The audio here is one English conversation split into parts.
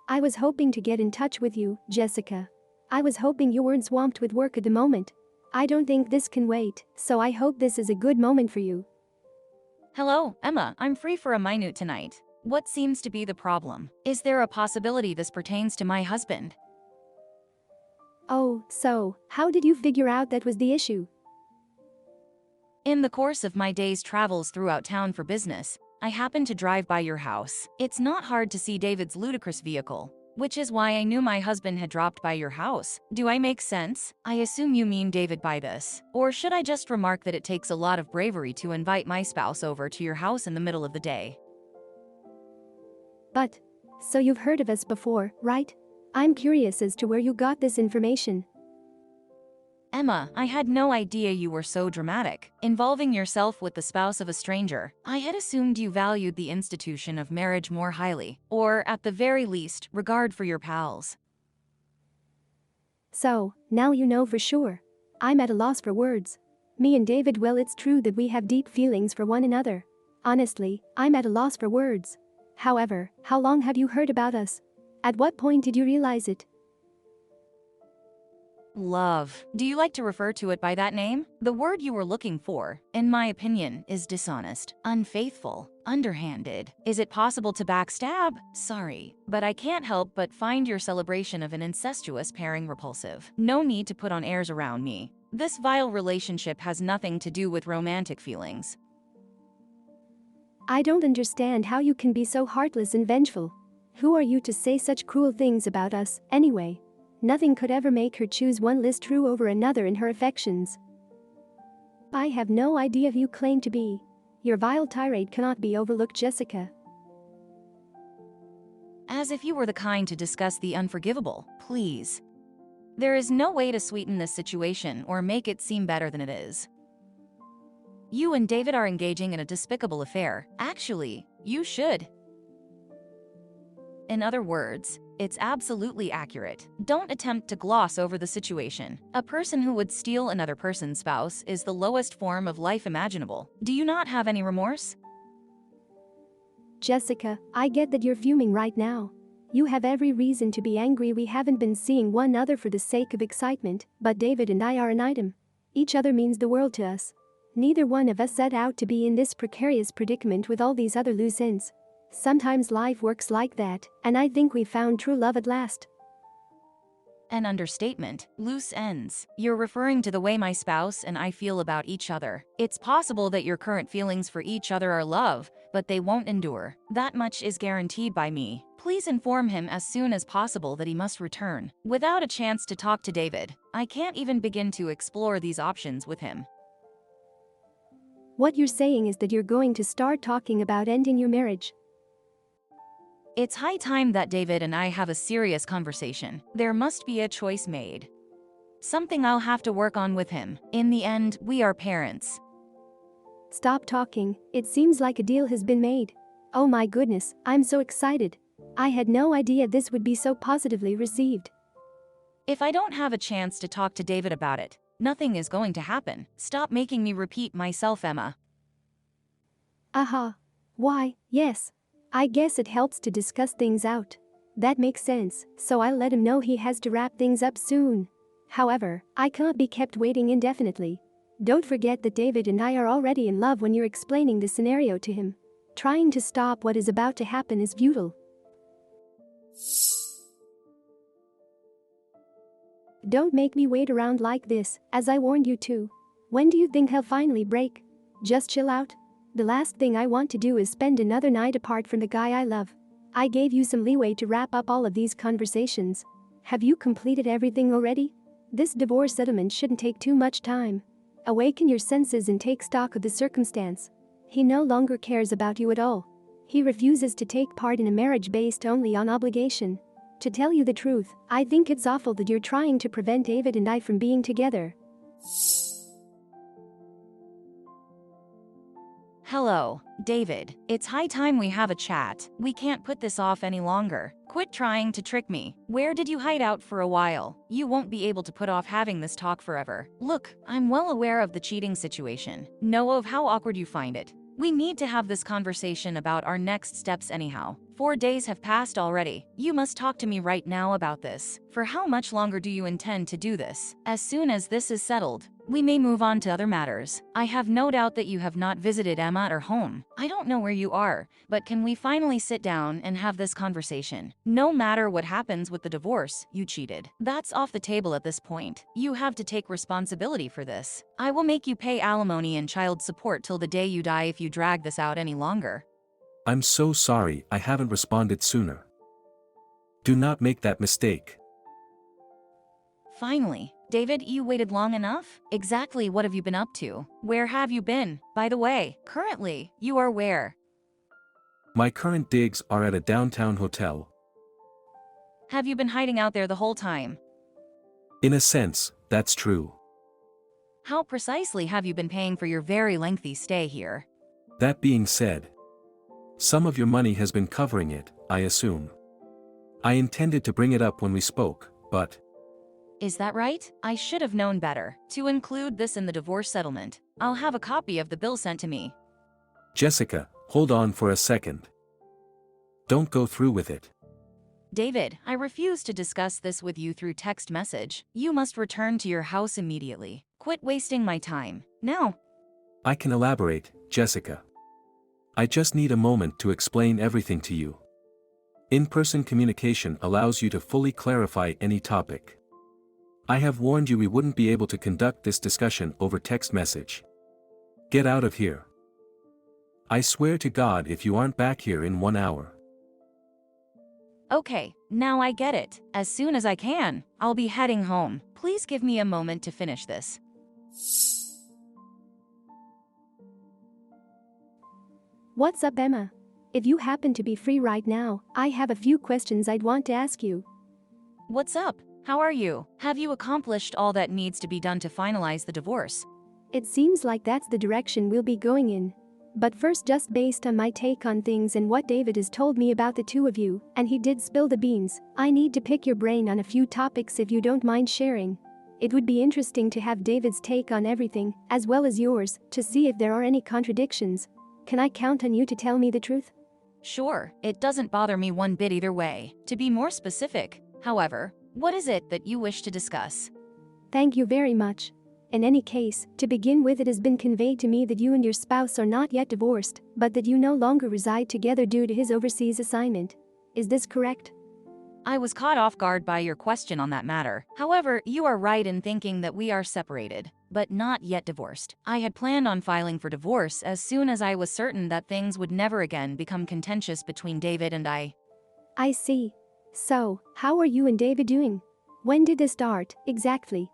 I was hoping to get in touch with you, Jessica. I was hoping you weren't swamped with work at the moment. I don't think this can wait, so I hope this is a good moment for you. Hello, Emma, I'm free for a minute tonight. What seems to be the problem? Is there a possibility this pertains to my husband? Oh, so, how did you figure out that was the issue? In the course of my day's travels throughout town for business, I happened to drive by your house. It's not hard to see David's ludicrous vehicle, which is why I knew my husband had dropped by your house. Do I make sense? I assume you mean David by this. Or should I just remark that it takes a lot of bravery to invite my spouse over to your house in the middle of the day? But, so you've heard of us before, right? I'm curious as to where you got this information. Emma, I had no idea you were so dramatic, involving yourself with the spouse of a stranger. I had assumed you valued the institution of marriage more highly, or, at the very least, regard for your pals. So, now you know for sure. I'm at a loss for words. Me and David, well, it's true that we have deep feelings for one another. Honestly, I'm at a loss for words. However, how long have you heard about us? At what point did you realize it? Love. Do you like to refer to it by that name? The word you were looking for, in my opinion, is dishonest, unfaithful, underhanded. Is it possible to backstab? Sorry, but I can't help but find your celebration of an incestuous pairing repulsive. No need to put on airs around me. This vile relationship has nothing to do with romantic feelings. I don't understand how you can be so heartless and vengeful. Who are you to say such cruel things about us, anyway? Nothing could ever make her choose one Liz True over another in her affections. I have no idea who you claim to be. Your vile tirade cannot be overlooked, Jessica. As if you were the kind to discuss the unforgivable, please. There is no way to sweeten this situation or make it seem better than it is. You and David are engaging in a despicable affair. Actually, you should. In other words, it's absolutely accurate. Don't attempt to gloss over the situation. A person who would steal another person's spouse is the lowest form of life imaginable. Do you not have any remorse? Jessica, I get that you're fuming right now. You have every reason to be angry. We haven't been seeing one another for the sake of excitement, but David and I are an item. Each other means the world to us. Neither one of us set out to be in this precarious predicament with all these other loose ends. Sometimes life works like that, and I think we found true love at last. An understatement. Loose ends. You're referring to the way my spouse and I feel about each other. It's possible that your current feelings for each other are love, but they won't endure. That much is guaranteed by me. Please inform him as soon as possible that he must return. Without a chance to talk to David, I can't even begin to explore these options with him. What you're saying is that you're going to start talking about ending your marriage. It's high time that David and I have a serious conversation. There must be a choice made. Something I'll have to work on with him. In the end, we are parents. Stop talking, it seems like a deal has been made. Oh my goodness, I'm so excited. I had no idea this would be so positively received. If I don't have a chance to talk to David about it, nothing is going to happen. Stop making me repeat myself, Emma. Aha. Why, yes. I guess it helps to discuss things out. That makes sense, so I'll let him know he has to wrap things up soon. However, I can't be kept waiting indefinitely. Don't forget that David and I are already in love when you're explaining the scenario to him. Trying to stop what is about to happen is futile. Don't make me wait around like this, as I warned you to. When do you think he'll finally break? Just chill out. The last thing I want to do is spend another night apart from the guy I love. I gave you some leeway to wrap up all of these conversations. Have you completed everything already? This divorce settlement shouldn't take too much time. Awaken your senses and take stock of the circumstance. He no longer cares about you at all. He refuses to take part in a marriage based only on obligation. To tell you the truth, I think it's awful that you're trying to prevent David and I from being together. Hello, David. It's high time we have a chat. We can't put this off any longer. Quit trying to trick me. Where did you hide out for a while? You won't be able to put off having this talk forever. Look, I'm well aware of the cheating situation. Know of how awkward you find it. We need to have this conversation about our next steps anyhow. 4 days have passed already. You must talk to me right now about this. For how much longer do you intend to do this? As soon as this is settled, we may move on to other matters. I have no doubt that you have not visited Emma at her home. I don't know where you are, but can we finally sit down and have this conversation? No matter what happens with the divorce, you cheated. That's off the table at this point. You have to take responsibility for this. I will make you pay alimony and child support till the day you die if you drag this out any longer. I'm so sorry I haven't responded sooner. Do not make that mistake. Finally. David, you waited long enough? Exactly what have you been up to? Where have you been? By the way, currently, you are where? My current digs are at a downtown hotel. Have you been hiding out there the whole time? In a sense, that's true. How precisely have you been paying for your very lengthy stay here? That being said, some of your money has been covering it, I assume. I intended to bring it up when we spoke, but... Is that right? I should have known better to include this in the divorce settlement. I'll have a copy of the bill sent to me. Jessica, hold on for a second. Don't go through with it. David, I refuse to discuss this with you through text message. You must return to your house immediately. Quit wasting my time. Now. I can elaborate, Jessica. I just need a moment to explain everything to you. In-person communication allows you to fully clarify any topic. I have warned you we wouldn't be able to conduct this discussion over text message. Get out of here. I swear to God if you aren't back here in 1 hour. Okay, now I get it. As soon as I can, I'll be heading home. Please give me a moment to finish this. What's up, Emma? If you happen to be free right now, I have a few questions I'd want to ask you. What's up? How are you? Have you accomplished all that needs to be done to finalize the divorce? It seems like that's the direction we'll be going in. But first, just based on my take on things and what David has told me about the two of you, and he did spill the beans, I need to pick your brain on a few topics if you don't mind sharing. It would be interesting to have David's take on everything, as well as yours, to see if there are any contradictions. Can I count on you to tell me the truth? Sure, it doesn't bother me one bit either way. To be more specific, however, what is it that you wish to discuss? Thank you very much. In any case, to begin with, it has been conveyed to me that you and your spouse are not yet divorced, but that you no longer reside together due to his overseas assignment. Is this correct? I was caught off guard by your question on that matter. However, you are right in thinking that we are separated, but not yet divorced. I had planned on filing for divorce as soon as I was certain that things would never again become contentious between David and I. I see. So, how are you and David doing? When did this start, exactly?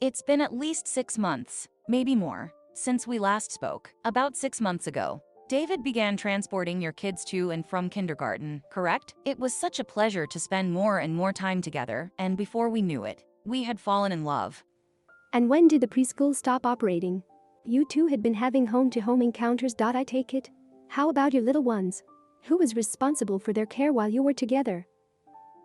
It's been at least 6 months, maybe more, since we last spoke. About 6 months ago, David began transporting your kids to and from kindergarten, correct? It was such a pleasure to spend more and more time together, and before we knew it, we had fallen in love. And when did the preschool stop operating? You two had been having home-to-home encounters, I take it? How about your little ones? Who was responsible for their care while you were together?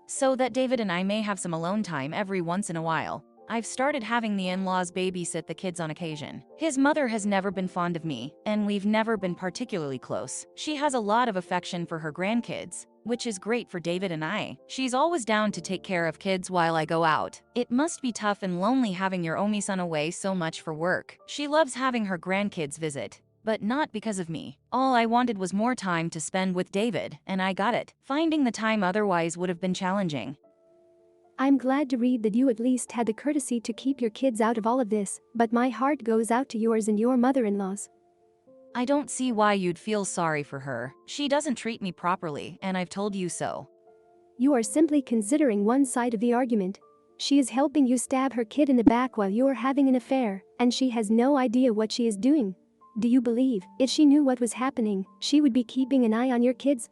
So that David and I may have some alone time every once in a while, I've started having the in-laws babysit the kids on occasion. His mother has never been fond of me, and we've never been particularly close. She has a lot of affection for her grandkids, which is great for David and I. She's always down to take care of kids while I go out. It must be tough and lonely having your only son away so much for work. She loves having her grandkids visit, but not because of me. All I wanted was more time to spend with David, and I got it. Finding the time otherwise would have been challenging. I'm glad to read that you at least had the courtesy to keep your kids out of all of this, but my heart goes out to yours and your mother-in-law's. I don't see why you'd feel sorry for her. She doesn't treat me properly, and I've told you so. You are simply considering one side of the argument. She is helping you stab her kid in the back while you are having an affair, and she has no idea what she is doing. Do you believe, if she knew what was happening, she would be keeping an eye on your kids?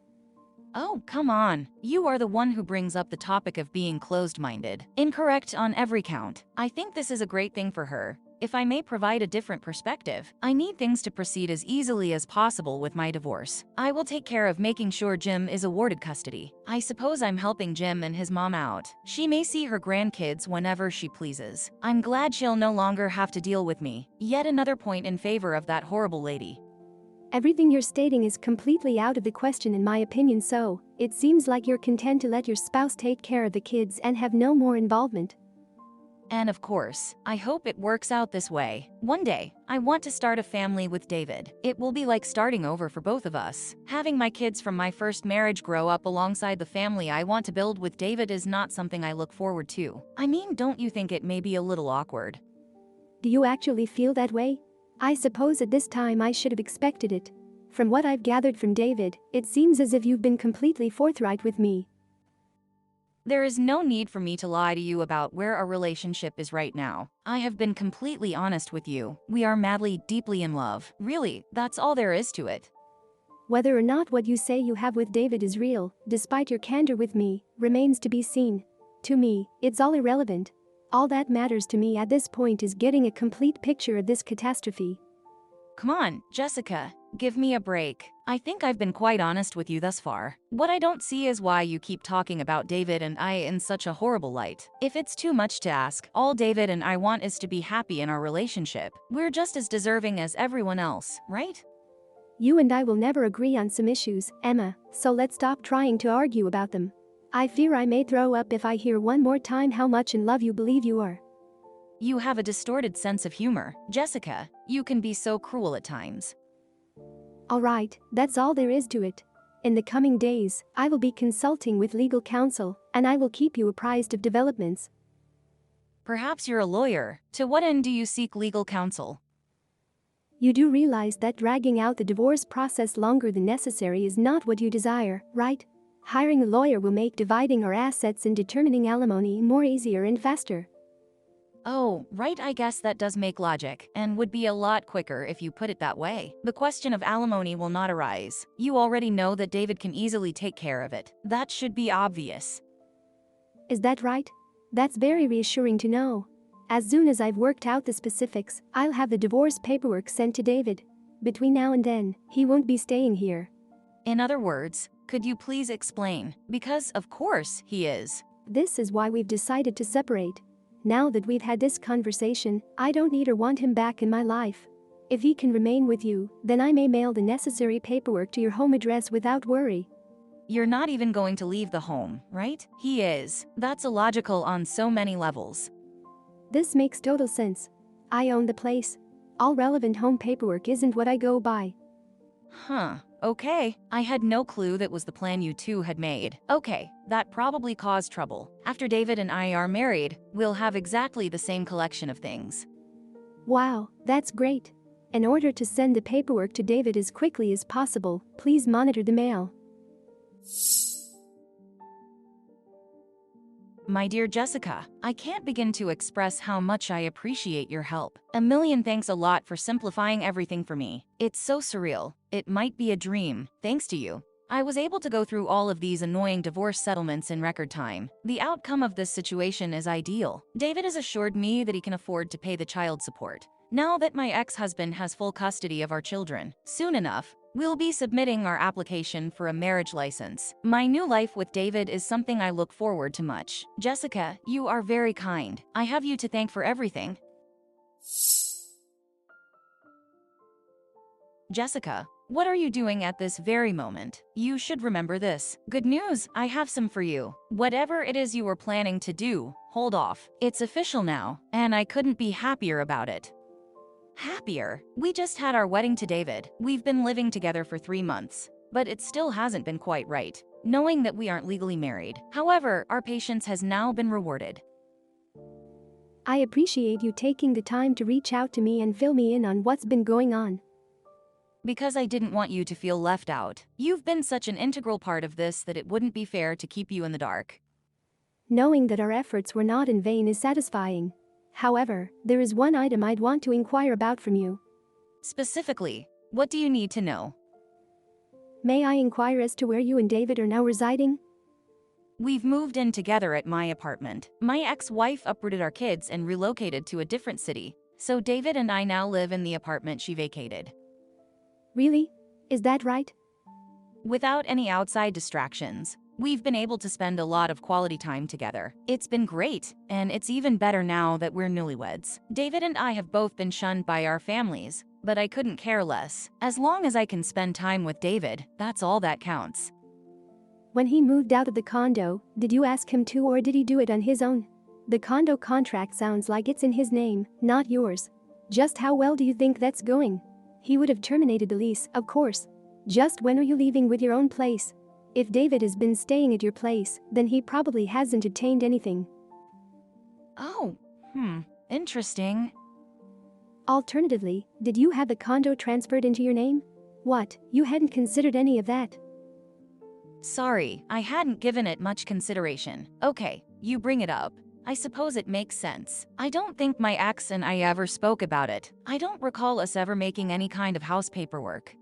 Oh, come on. You are the one who brings up the topic of being closed-minded. Incorrect on every count. I think this is a great thing for her. If I may provide a different perspective, I need things to proceed as easily as possible with my divorce. I will take care of making sure Jim is awarded custody. I suppose I'm helping Jim and his mom out. She may see her grandkids whenever she pleases. I'm glad she'll no longer have to deal with me. Yet another point in favor of that horrible lady. Everything you're stating is completely out of the question in my opinion, so it seems like you're content to let your spouse take care of the kids and have no more involvement. And of course, I hope it works out this way. One day, I want to start a family with David. It will be like starting over for both of us. Having my kids from my first marriage grow up alongside the family I want to build with David is not something I look forward to. I mean, don't you think it may be a little awkward? Do you actually feel that way? I suppose at this time I should have expected it. From what I've gathered from David, it seems as if you've been completely forthright with me. There is no need for me to lie to you about where our relationship is right now. I have been completely honest with you. We are madly, deeply in love. Really, that's all there is to it. Whether or not what you say you have with David is real, despite your candor with me, remains to be seen. To me, it's all irrelevant. All that matters to me at this point is getting a complete picture of this catastrophe. Come on, Jessica, give me a break. I think I've been quite honest with you thus far. What I don't see is why you keep talking about David and I in such a horrible light. If it's too much to ask, all David and I want is to be happy in our relationship. We're just as deserving as everyone else, right? You and I will never agree on some issues, Emma, so let's stop trying to argue about them. I fear I may throw up if I hear one more time how much in love you believe you are. You have a distorted sense of humor, Jessica. You can be so cruel at times. Alright, that's all there is to it. In the coming days, I will be consulting with legal counsel, and I will keep you apprised of developments. Perhaps you're a lawyer. To what end do you seek legal counsel? You do realize that dragging out the divorce process longer than necessary is not what you desire, right? Hiring a lawyer will make dividing our assets and determining alimony more easier and faster. Oh, right, I guess that does make logic, and would be a lot quicker if you put it that way. The question of alimony will not arise. You already know that David can easily take care of it. That should be obvious. Is that right? That's very reassuring to know. As soon as I've worked out the specifics, I'll have the divorce paperwork sent to David. Between now and then, he won't be staying here. In other words, could you please explain? Because, of course, he is. This is why we've decided to separate. Now that we've had this conversation, I don't need or want him back in my life. If he can remain with you, then I may mail the necessary paperwork to your home address without worry. You're not even going to leave the home, right? He is. That's illogical on so many levels. This makes total sense. I own the place. All relevant home paperwork isn't what I go by. Huh. Okay, I had no clue that was the plan you two had made. Okay, that probably caused trouble. After David and I are married, we'll have exactly the same collection of things. Wow, that's great. In order to send the paperwork to David as quickly as possible, please monitor the mail. My dear Jessica, I can't begin to express how much I appreciate your help. A million thanks a lot for simplifying everything for me. It's so surreal. It might be a dream. Thanks to you, I was able to go through all of these annoying divorce settlements in record time. The outcome of this situation is ideal. David has assured me that he can afford to pay the child support. Now that my ex-husband has full custody of our children, soon enough, we'll be submitting our application for a marriage license. My new life with David is something I look forward to much. Jessica, you are very kind. I have you to thank for everything. Jessica, what are you doing at this very moment? You should remember this. Good news, I have some for you. Whatever it is you were planning to do, hold off. It's official now, and I couldn't be happier about it. Happier? We just had our wedding to David. We've been living together for 3 months, but it still hasn't been quite right, knowing that we aren't legally married. However, our patience has now been rewarded. I appreciate you taking the time to reach out to me and fill me in on what's been going on. Because I didn't want you to feel left out. You've been such an integral part of this that it wouldn't be fair to keep you in the dark. Knowing that our efforts were not in vain is satisfying. However, there is one item I'd want to inquire about from you. Specifically, what do you need to know? May I inquire as to where you and David are now residing? We've moved in together at my apartment. My ex-wife uprooted our kids and relocated to a different city, so David and I now live in the apartment she vacated. Really? Is that right? Without any outside distractions, we've been able to spend a lot of quality time together. It's been great, and it's even better now that we're newlyweds. David and I have both been shunned by our families, but I couldn't care less. As long as I can spend time with David, that's all that counts. When he moved out of the condo, did you ask him to or did he do it on his own? The condo contract sounds like it's in his name, not yours. Just how well do you think that's going? He would have terminated the lease, of course. Just when are you leaving with your own place? If David has been staying at your place, then he probably hasn't obtained anything. Oh, interesting. Alternatively, did you have the condo transferred into your name? What, you hadn't considered any of that? Sorry, I hadn't given it much consideration. Okay, you bring it up. I suppose it makes sense. I don't think my ex and I ever spoke about it. I don't recall us ever making any kind of house paperwork.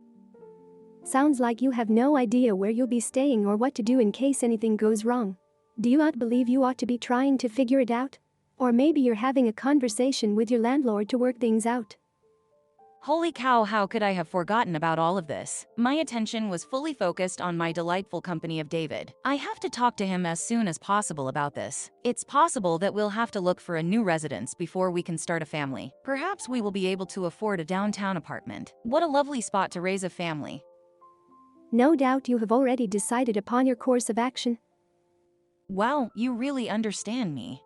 Sounds like you have no idea where you'll be staying or what to do in case anything goes wrong. Do you not believe you ought to be trying to figure it out? Or maybe you're having a conversation with your landlord to work things out. Holy cow, how could I have forgotten about all of this? My attention was fully focused on my delightful company of David. I have to talk to him as soon as possible about this. It's possible that we'll have to look for a new residence before we can start a family. Perhaps we will be able to afford a downtown apartment. What a lovely spot to raise a family. No doubt you have already decided upon your course of action. Wow, you really understand me.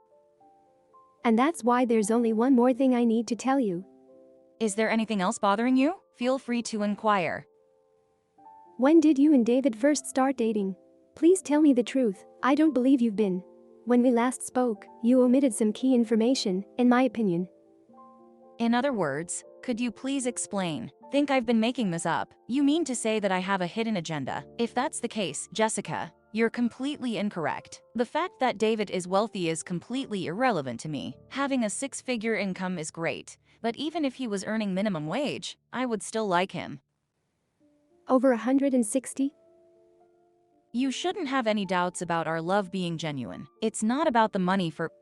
And that's why there's only one more thing I need to tell you. Is there anything else bothering you? Feel free to inquire. When did you and David first start dating? Please tell me the truth, I don't believe you've been. When we last spoke, you omitted some key information, in my opinion. In other words, could you please explain? Think I've been making this up? You mean to say that I have a hidden agenda? If that's the case, Jessica, you're completely incorrect. The fact that David is wealthy is completely irrelevant to me. Having a six-figure income is great, but even if he was earning minimum wage, I would still like him. Over 160? You shouldn't have any doubts about our love being genuine. It's not about the money for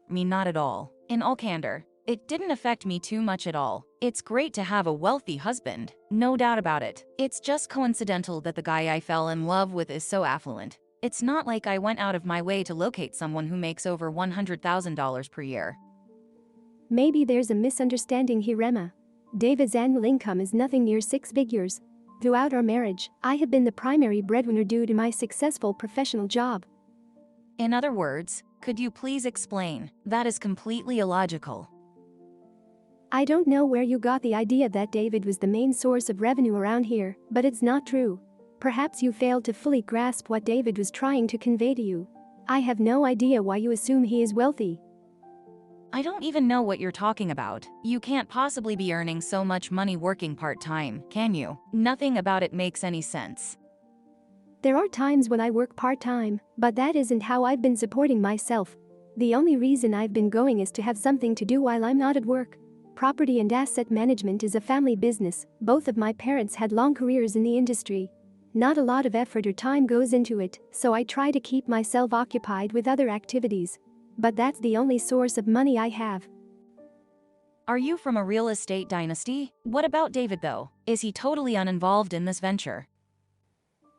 me, not at all. In all candor, it didn't affect me too much at all. It's great to have a wealthy husband, no doubt about it. It's just coincidental that the guy I fell in love with is so affluent. It's not like I went out of my way to locate someone who makes over $100,000 per year. Maybe there's a misunderstanding here, Emma. David's annual income is nothing near 6 figures. Throughout our marriage, I have been the primary breadwinner due to my successful professional job. In other words, could you please explain? That is completely illogical. I don't know where you got the idea that David was the main source of revenue around here, but it's not true. Perhaps you failed to fully grasp what David was trying to convey to you. I have no idea why you assume he is wealthy. I don't even know what you're talking about. You can't possibly be earning so much money working part-time, can you? Nothing about it makes any sense. There are times when I work part-time, but that isn't how I've been supporting myself. The only reason I've been going is to have something to do while I'm not at work. Property and asset management is a family business. Both of my parents had long careers in the industry. Not a lot of effort or time goes into it, so I try to keep myself occupied with other activities. But that's the only source of money I have. Are you from a real estate dynasty? What about David though? Is he totally uninvolved in this venture?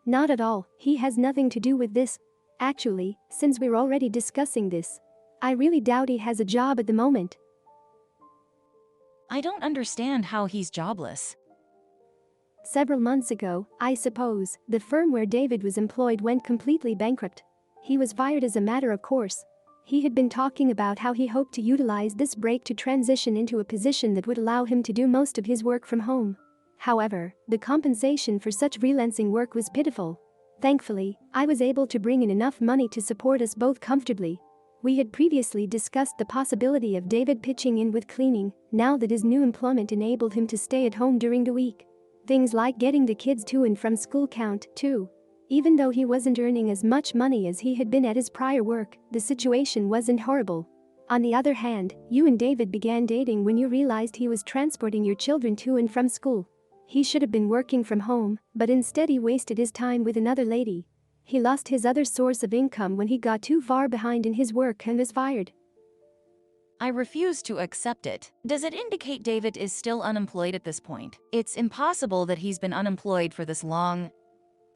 Not at all, he has nothing to do with this. Actually, since we're already discussing this, I really doubt he has a job at the moment. I don't understand how he's jobless. Several months ago, I suppose, the firm where David was employed went completely bankrupt. He was fired as a matter of course. He had been talking about how he hoped to utilize this break to transition into a position that would allow him to do most of his work from home. However, the compensation for such freelancing work was pitiful. Thankfully, I was able to bring in enough money to support us both comfortably. We had previously discussed the possibility of David pitching in with cleaning, now that his new employment enabled him to stay at home during the week. Things like getting the kids to and from school count, too. Even though he wasn't earning as much money as he had been at his prior work, the situation wasn't horrible. On the other hand, you and David began dating when you realized he was transporting your children to and from school. He should have been working from home, but instead he wasted his time with another lady. He lost his other source of income when he got too far behind in his work and was fired. I refuse to accept it. Does it indicate David is still unemployed at this point? It's impossible that he's been unemployed for this long.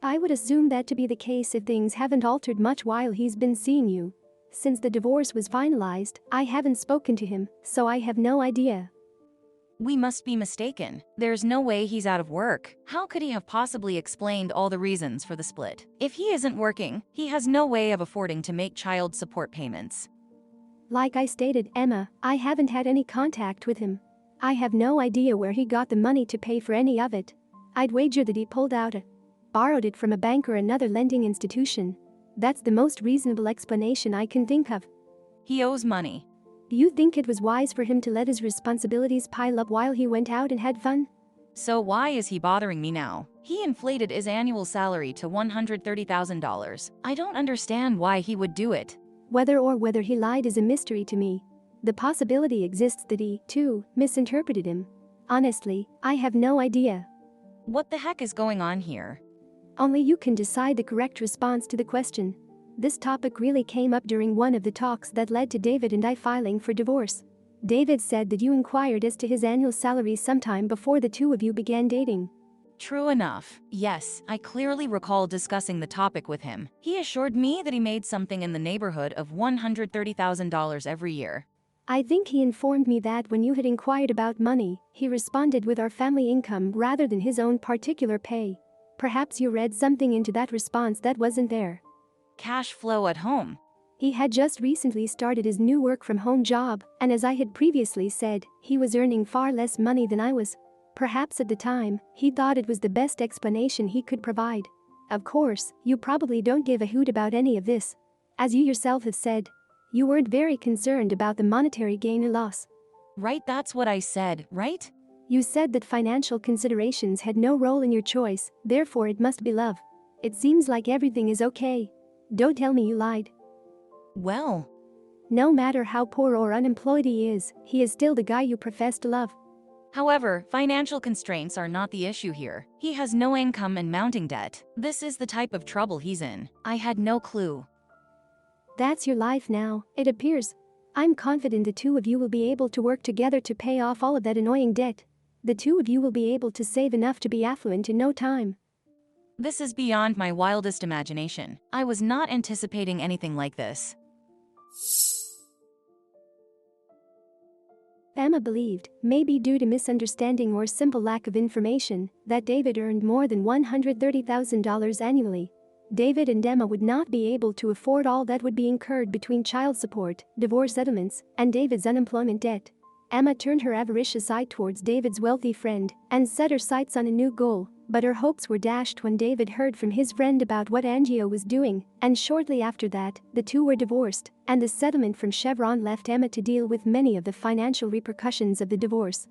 I would assume that to be the case if things haven't altered much while he's been seeing you. Since the divorce was finalized, I haven't spoken to him, so I have no idea. We must be mistaken. There's no way he's out of work. How could he have possibly explained all the reasons for the split? If he isn't working, he has no way of affording to make child support payments. Like I stated, Emma, I haven't had any contact with him. I have no idea where he got the money to pay for any of it. I'd wager that he borrowed it from a bank or another lending institution. That's the most reasonable explanation I can think of. He owes money. Do you think it was wise for him to let his responsibilities pile up while he went out and had fun? So why is he bothering me now? He inflated his annual salary to $130,000. I don't understand why he would do it. Whether he lied is a mystery to me. The possibility exists that he, too, misinterpreted him. Honestly, I have no idea. What the heck is going on here? Only you can decide the correct response to the question. This topic really came up during one of the talks that led to David and I filing for divorce. David said that you inquired as to his annual salary sometime before the two of you began dating. True enough. Yes, I clearly recall discussing the topic with him. He assured me that he made something in the neighborhood of $130,000 every year. I think he informed me that when you had inquired about money, he responded with our family income rather than his own particular pay. Perhaps you read something into that response that wasn't there. Cash flow at home. He had just recently started his new work-from-home job, and as I had previously said, he was earning far less money than I was. Perhaps at the time, he thought it was the best explanation he could provide. Of course, you probably don't give a hoot about any of this. As you yourself have said, you weren't very concerned about the monetary gain or loss. Right, that's what I said, right? You said that financial considerations had no role in your choice, therefore it must be love. It seems like everything is okay. Don't tell me you lied. Well, no matter how poor or unemployed he is still the guy you profess to love. However, financial constraints are not the issue here. He has no income and mounting debt. This is the type of trouble he's in. I had no clue. That's your life now, it appears. I'm confident the two of you will be able to work together to pay off all of that annoying debt. The two of you will be able to save enough to be affluent in no time. This is beyond my wildest imagination. I was not anticipating anything like this. Emma believed, maybe due to misunderstanding or simple lack of information, that David earned more than $130,000 annually. David and Emma would not be able to afford all that would be incurred between child support, divorce settlements, and David's unemployment debt. Emma turned her avaricious eye towards David's wealthy friend and set her sights on a new goal, but her hopes were dashed when David heard from his friend about what Angio was doing, and shortly after that, the two were divorced, and the settlement from Chevron left Emma to deal with many of the financial repercussions of the divorce.